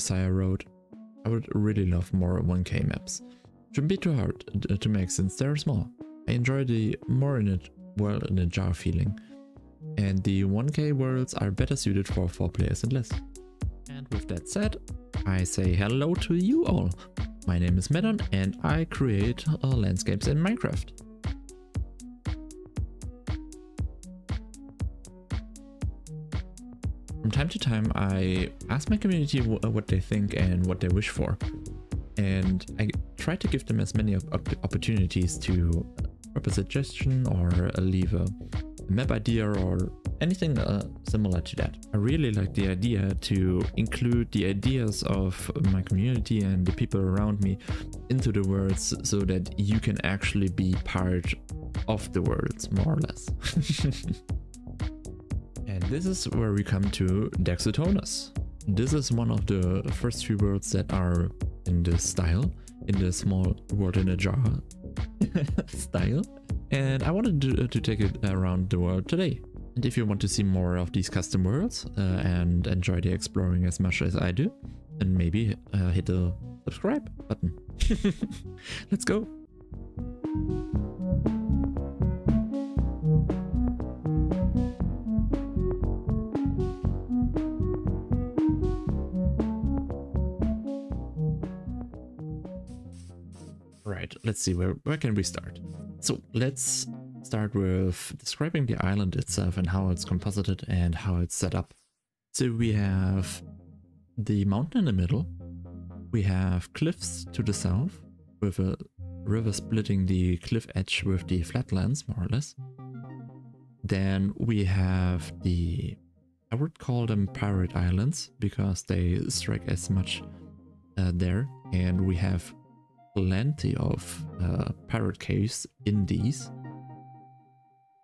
Messiah wrote, I would really love more 1K maps. Shouldn't be too hard to make since they're small. I enjoy the more in a world in a jar feeling. And the 1K worlds are better suited for 4 players and less. And with that said, I say hello to you all. My name is Medon and I create landscapes in Minecraft. From time to time I ask my community what they think and what they wish for. And I try to give them as many opportunities to drop a suggestion or leave a map idea or anything similar to that. I really like the idea to include the ideas of my community and the people around me into the worlds so that you can actually be part of the worlds, more or less. And this is where we come to Daxotonus. This is one of the first 3 worlds that are in this style, in the small world in a jar style. And I wanted to take it around the world today. And if you want to see more of these custom worlds and enjoy the exploring as much as I do, then maybe hit the subscribe button. Let's go! Right, let's see, where can we start? So let's start with describing the island itself and how it's composited and how it's set up. So we have the mountain in the middle, we have cliffs to the south with a river splitting the cliff edge with the flatlands, more or less. Then we have I would call them pirate islands because they strike as much there, and we have plenty of pirate caves in these.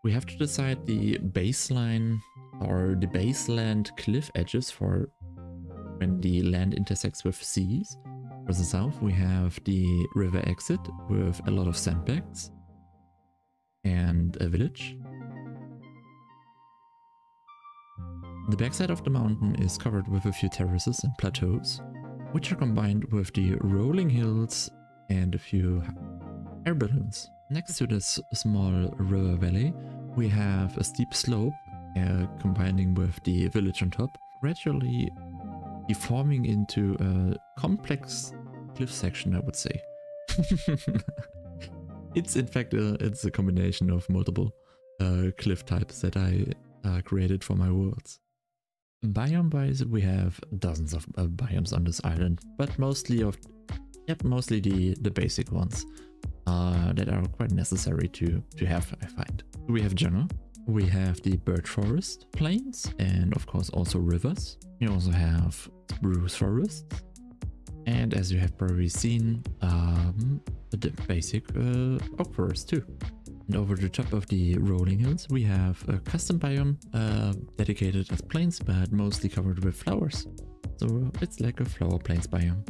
We have to decide the baseline or the baseland cliff edges for when the land intersects with seas. For the south we have the river exit with a lot of sandbags and a village. The backside of the mountain is covered with a few terraces and plateaus, which are combined with the rolling hills and a few air balloons. Next to this small river valley, we have a steep slope combining with the village on top, gradually deforming into a complex cliff section, I would say. It's in fact it's a combination of multiple cliff types that I created for my worlds. Biome wise, we have dozens of biomes on this island, but mostly the basic ones that are quite necessary to have, I find. We have jungle, we have the birch forest, plains, and of course also rivers. We also have spruce forests, and as you have probably seen, the basic oak forest too. And over the top of the rolling hills we have a custom biome dedicated as plains, but mostly covered with flowers. So it's like a flower plains biome.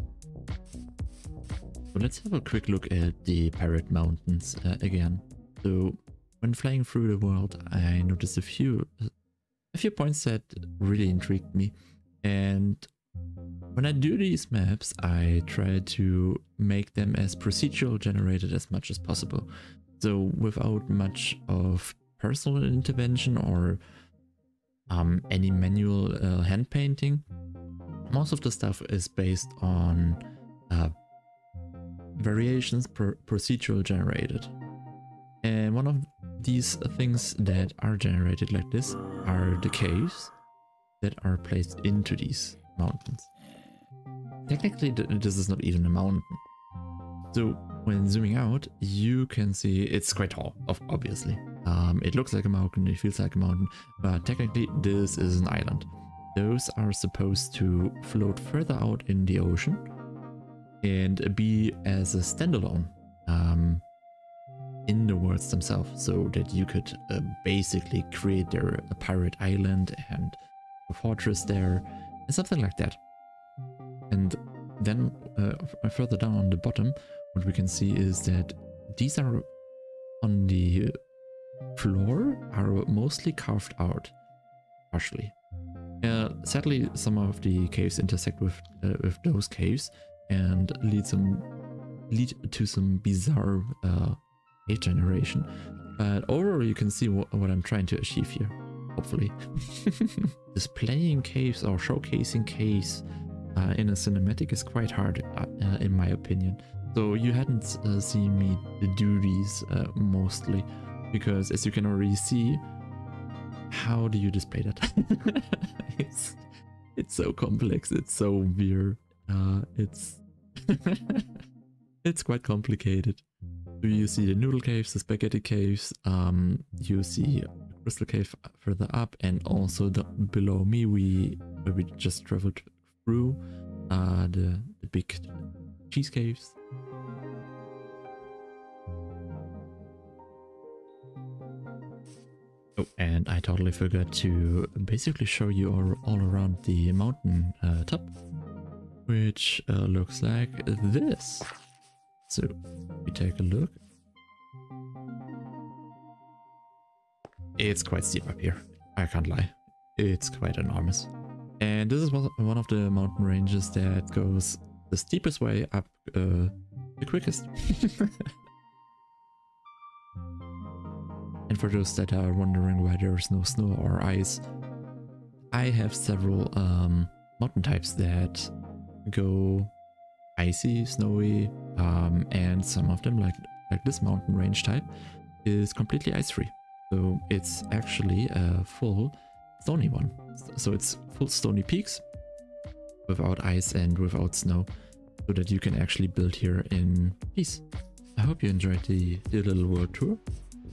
So let's have a quick look at the Pirate Mountains again. So when flying through the world, I noticed a few points that really intrigued me. And when I do these maps, I try to make them as procedural generated as much as possible. So without much of personal intervention or any manual hand painting. Most of the stuff is based on variations procedural generated. And one of these things that are generated like this are the caves that are placed into these mountains. Technically this is not even a mountain. So when zooming out, you can see it's quite tall, obviously. It looks like a mountain, it feels like a mountain, but technically this is an island. Those are supposed to float further out in the ocean and be as a standalone in the worlds themselves, so that you could basically create there a pirate island and a fortress there and something like that. And then further down on the bottom, what we can see is that these are on the floor are mostly carved out partially. Sadly, some of the caves intersect with those caves and lead to some bizarre cave generation. But overall, you can see what I'm trying to achieve here. Hopefully, displaying caves or showcasing caves in a cinematic is quite hard, in my opinion. So you hadn't seen me do these mostly, because as you can already see, how do you display that? it's so complex, it's so weird, it's it's quite complicated. So you see the noodle caves, the spaghetti caves, you see a crystal cave further up, and also below me where we just traveled through the big cheese caves. Oh, and I totally forgot to basically show you all around the mountain top, which looks like this. So we take a look. It's quite steep up here, I can't lie. It's quite enormous. And this is one of the mountain ranges that goes the steepest way up the quickest. And for those that are wondering why there is no snow or ice, I have several mountain types that go icy, snowy, and some of them, like this mountain range type, is completely ice-free. So it's actually a full stony one. So it's full stony peaks without ice and without snow, so that you can actually build here in peace. I hope you enjoyed the little world tour.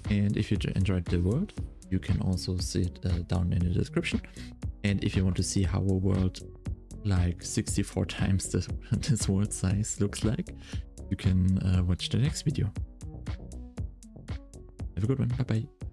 And if you enjoyed the world, you can also see it down in the description. And if you want to see how a world like 64 times this world size looks like, you can watch the next video. Have a good one. Bye bye.